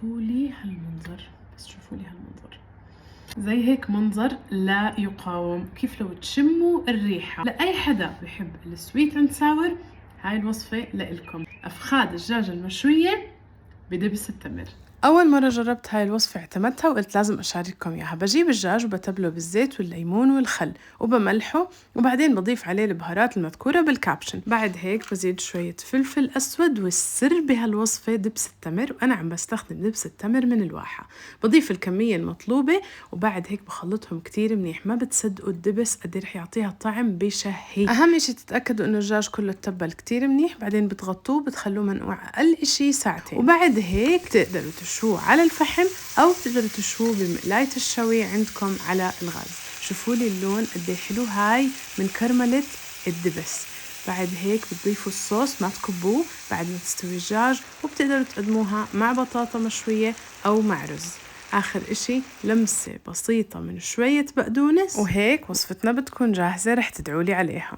شوفوا لي هالمنظر، بس شوفوا لي هالمنظر، زي هيك منظر لا يقاوم. كيف لو تشموا الريحة. لأي حدا بحب السويت اند ساور هاي الوصفة لإلكم. أفخاد الدجاج المشوية بدبس التمر. أول مرة جربت هاي الوصفة اعتمدتها وقلت لازم أشارككم إياها. بجيب الدجاج وبتبله بالزيت والليمون والخل وبملحه، وبعدين بضيف عليه البهارات المذكورة بالكابشن. بعد هيك بزيد شوية فلفل أسود، والسر بهالوصفة دبس التمر، وأنا عم بستخدم دبس التمر من الواحة. بضيف الكمية المطلوبة وبعد هيك بخلطهم كتير منيح. ما بتصدقوا الدبس قد رح يعطيها طعم بشهي. أهم شي تتأكدوا إنه الدجاج كله تبل كتير منيح. بعدين بتغطوه بتخلوه منقوع أقل إشي ساعتين، وبعد هيك تقدروا تشوه على الفحم أو تقدروا تشوه بمقلاية الشوي عندكم على الغاز. شوفوا لي اللون قد ايه حلو، هاي من كرملة الدبس. بعد هيك بتضيفوا الصوص، ما تكبوه بعد ما تستوي الدجاج، وبتقدروا تقدموها مع بطاطا مشوية أو مع رز. آخر إشي لمسة بسيطة من شوية بقدونس، وهيك وصفتنا بتكون جاهزة. رح تدعولي عليها.